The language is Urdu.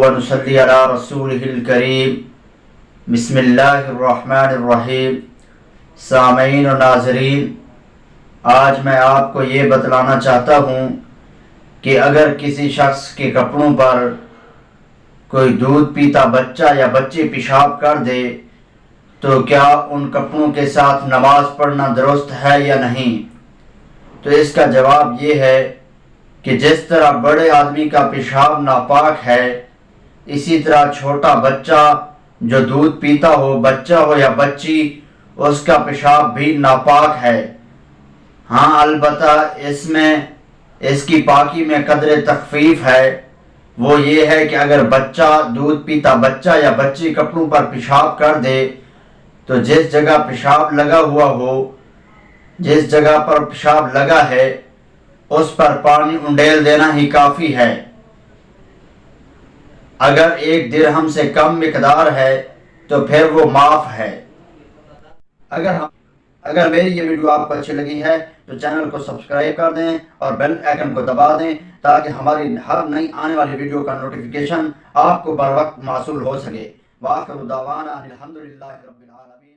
ونصلی علی رسولہ الکریم۔ بسم اللہ الرحمن الرحیم۔ سامعین و ناظرین، آج میں آپ کو یہ بتلانا چاہتا ہوں کہ اگر کسی شخص کے کپڑوں پر کوئی دودھ پیتا بچہ یا بچی پیشاب کر دے تو کیا ان کپڑوں کے ساتھ نماز پڑھنا درست ہے یا نہیں؟ تو اس کا جواب یہ ہے کہ جس طرح بڑے آدمی کا پیشاب ناپاک ہے، اسی طرح چھوٹا بچہ جو دودھ پیتا ہو، بچہ ہو یا بچی، اس کا پیشاب بھی ناپاک ہے۔ ہاں، البتہ اس کی پاکی میں قدر تخفیف ہے۔ وہ یہ ہے کہ اگر بچہ دودھ پیتا بچہ یا بچی کپڑوں پر پیشاب کر دے تو جس جگہ پیشاب لگا ہوا ہو، جس جگہ پر پیشاب لگا ہے، اس پر پانی انڈیل دینا ہی کافی ہے۔ اگر 1 درہم سے کم مقدار ہے تو پھر وہ معاف ہے۔ اگر میری یہ ویڈیو آپ کو اچھی لگی ہے تو چینل کو سبسکرائب کر دیں اور بیل آئیکن کو دبا دیں تاکہ ہماری ہر نئی آنے والی ویڈیو کا نوٹیفیکیشن آپ کو بر وقت موصول ہو سکے۔ وآخر دعوانا الحمدللہ رب العالمین۔